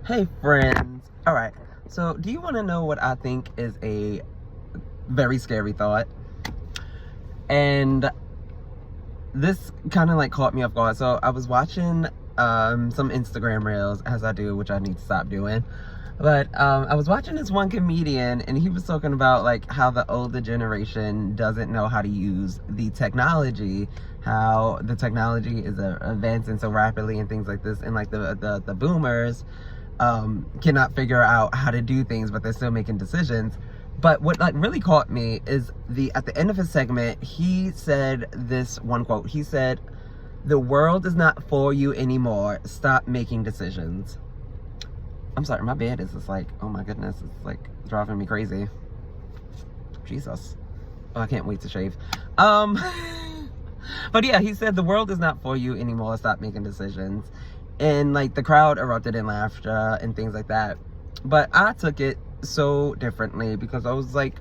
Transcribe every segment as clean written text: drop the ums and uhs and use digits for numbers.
Hey friends. Alright, so do you want to know what I think is a very scary thought? And this kind of like caught me off guard. So I was watching some Instagram reels, as I do, which I need to stop doing. But I was watching this one comedian, and he was talking about like how the older generation doesn't know how to use the technology, how the technology is advancing so rapidly and things like this, and like the boomers cannot figure out how to do things, but they're still making decisions. But what like really caught me is at the end of his segment, he said this one quote. He said, "The world is not for you anymore. Stop making decisions." I'm sorry, my bed is just like, oh my goodness, it's like driving me crazy. Jesus. Oh, I can't wait to shave. But yeah, he said the world is not for you anymore. Stop making decisions. And like the crowd erupted in laughter and things like that. But I took it so differently because I was like,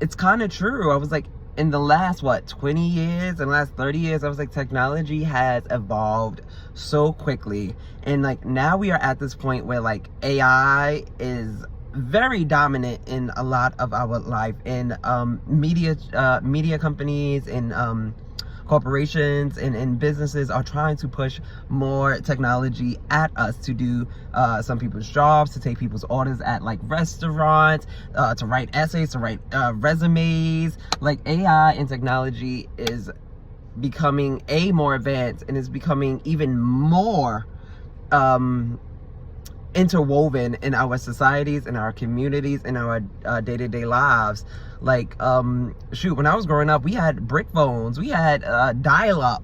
it's kind of true. I was like, in the last 20 years, in the last 30 years, I was like, technology has evolved so quickly. And like now we are at this point where like AI is very dominant in a lot of our life, in media companies and corporations and businesses are trying to push more technology at us to do some people's jobs, to take people's orders at like restaurants, to write essays, to write resumes. Like AI and technology is becoming more advanced and is becoming even more interwoven in our societies, in our communities, in our day-to-day lives. Like shoot, when I was growing up, we had brick phones, we had dial-up,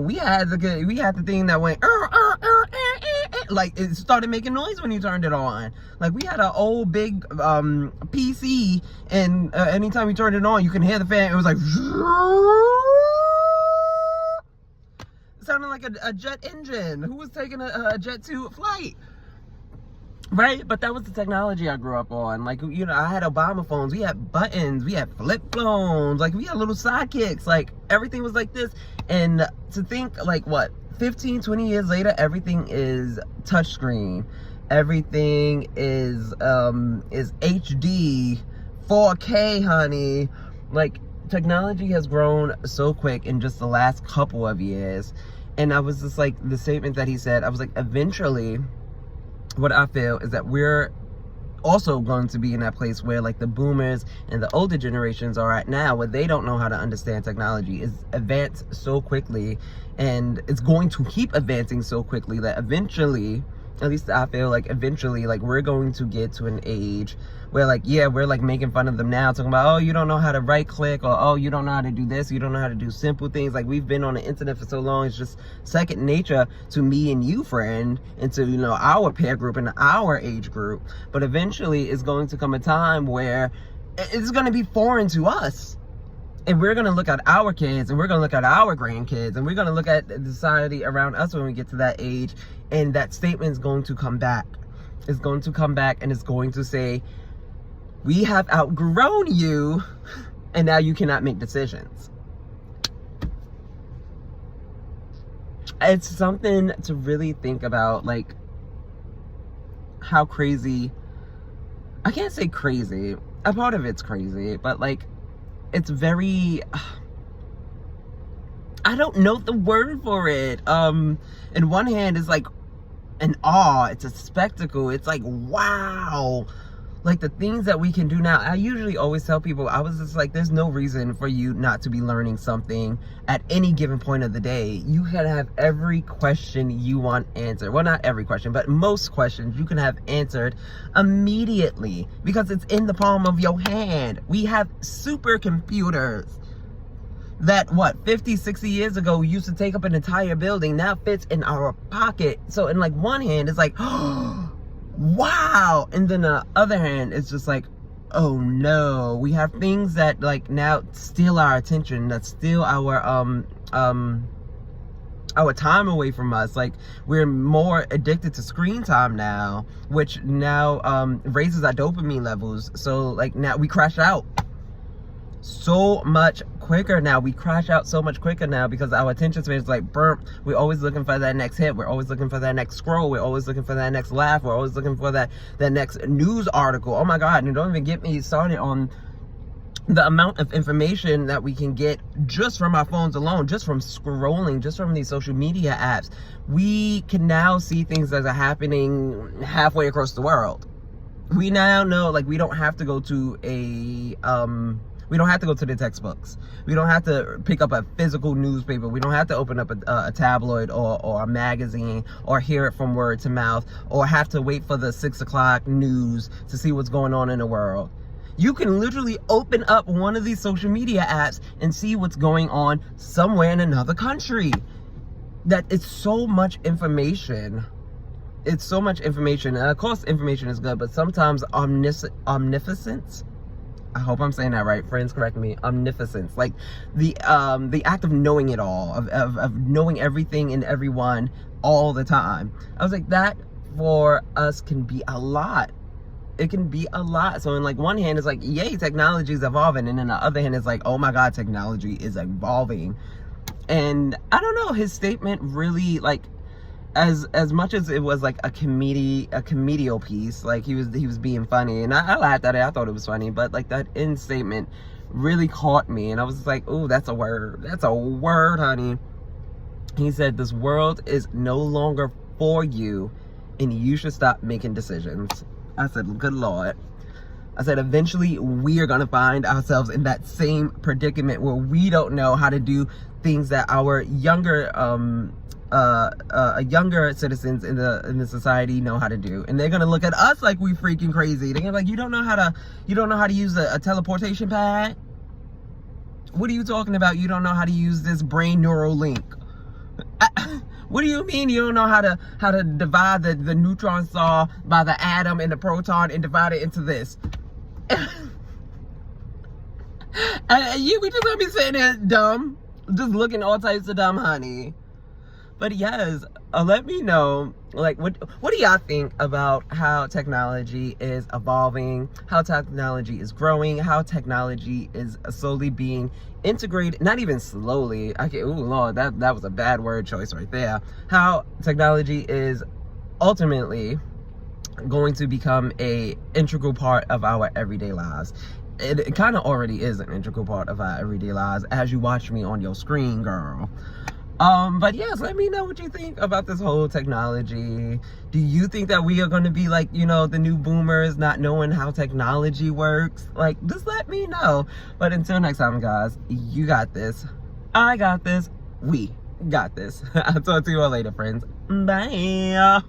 we had the thing that went like it started making noise when you turned it on. Like we had an old big PC, and anytime you turned it on, you can hear the fan. It was like it sounded like a jet engine. Who was taking a jet to flight? Right? But that was the technology I grew up on. Like, you know, I had Obama phones. We had buttons. We had flip phones. Like, we had little sidekicks. Like, everything was like this. And to think, like, 15, 20 years later, everything is touchscreen. Everything is HD, 4K, honey. Like, technology has grown so quick in just the last couple of years. And I was just like, the statement that he said, I was like, eventually, what I feel is that we're also going to be in that place where like the boomers and the older generations are at now, where they don't know how to understand technology. It's advanced so quickly, and it's going to keep advancing so quickly that eventually, at least I feel like eventually, like we're going to get to an age where like, yeah, we're like making fun of them now, talking about, oh, you don't know how to right click, or oh, you don't know how to do this, you don't know how to do simple things. Like we've been on the internet for so long, it's just second nature to me and you, friend, and to, you know, our peer group and our age group. But eventually it's going to come a time where it's going to be foreign to us. And we're going to look at our kids, and we're going to look at our grandkids, and we're going to look at the society around us when we get to that age. And that statement is going to come back. It's going to come back, and it's going to say, we have outgrown you, and now you cannot make decisions. It's something to really think about, like, how crazy, I can't say crazy, a part of it's crazy, but like, it's very, I don't know the word for it. In one hand, it's like an awe, it's a spectacle, it's like, wow, like the things that we can do now. I usually always tell people, I was just like, there's no reason for you not to be learning something at any given point of the day. You can have every question you want answered. Well, not every question, but most questions you can have answered immediately because it's in the palm of your hand. We have supercomputers that 50, 60 years ago used to take up an entire building, now fits in our pocket. So in like one hand, it's like, wow. And then the other hand, it's just like, oh no, we have things that like now steal our attention, that steal our time away from us. Like we're more addicted to screen time now, which now raises our dopamine levels. So like now we crash out. So much quicker now. We crash out so much quicker now because our attention span is like burnt. We're always looking for that next hit. We're always looking for that next scroll. We're always looking for that next laugh. We're always looking for that next news article. Oh my God, and don't even get me started on the amount of information that we can get just from our phones alone, just from scrolling, just from these social media apps. We can now see things that are happening halfway across the world. We now know, like, we don't have to go to we don't have to go to the textbooks. We don't have to pick up a physical newspaper. We don't have to open up a tabloid or a magazine or hear it from word to mouth or have to wait for the 6 o'clock news to see what's going on in the world. You can literally open up one of these social media apps and see what's going on somewhere in another country. That it's so much information. It's so much information. And of course, information is good, but sometimes omniscience. I hope I'm saying that right. Friends, correct me. Omniscience, like the act of knowing it all, of knowing everything and everyone all the time. I was like, that for us can be a lot. It can be a lot. So in like one hand, it's like, yay, technology is evolving, and then the other hand, it's like, oh my God, technology is evolving. And I don't know, his statement really, like, as much as it was like a comedial piece, like he was being funny, and I laughed at it. I thought it was funny, but like that end statement really caught me, and I was like, oh, that's a word, honey. He said, this world is no longer for you, and you should stop making decisions. I said, good Lord. I said, eventually we are going to find ourselves in that same predicament where we don't know how to do things that our younger citizens in the society know how to do, and they're gonna look at us like we freaking crazy. They're gonna be like, you don't know how to use a teleportation pad? What are you talking about? You don't know how to use this brain neural link? What do you mean you don't know how to divide the neutron star by the atom and the proton and divide it into this? And we just gonna be sitting there dumb, just looking all types of dumb, honey. But yes, let me know, like, what do y'all think about how technology is evolving, how technology is growing, how technology is slowly being integrated, not even slowly, ooh, Lord, that was a bad word choice right there, how technology is ultimately going to become a integral part of our everyday lives. It kind of already is an integral part of our everyday lives, as you watch me on your screen, girl. But yes, let me know what you think about this whole technology. Do you think that we are going to be like, you know, the new boomers, not knowing how technology works? Like, just let me know. But until next time, guys, you got this. I got this. We got this. I'll talk to you all later, friends. Bye.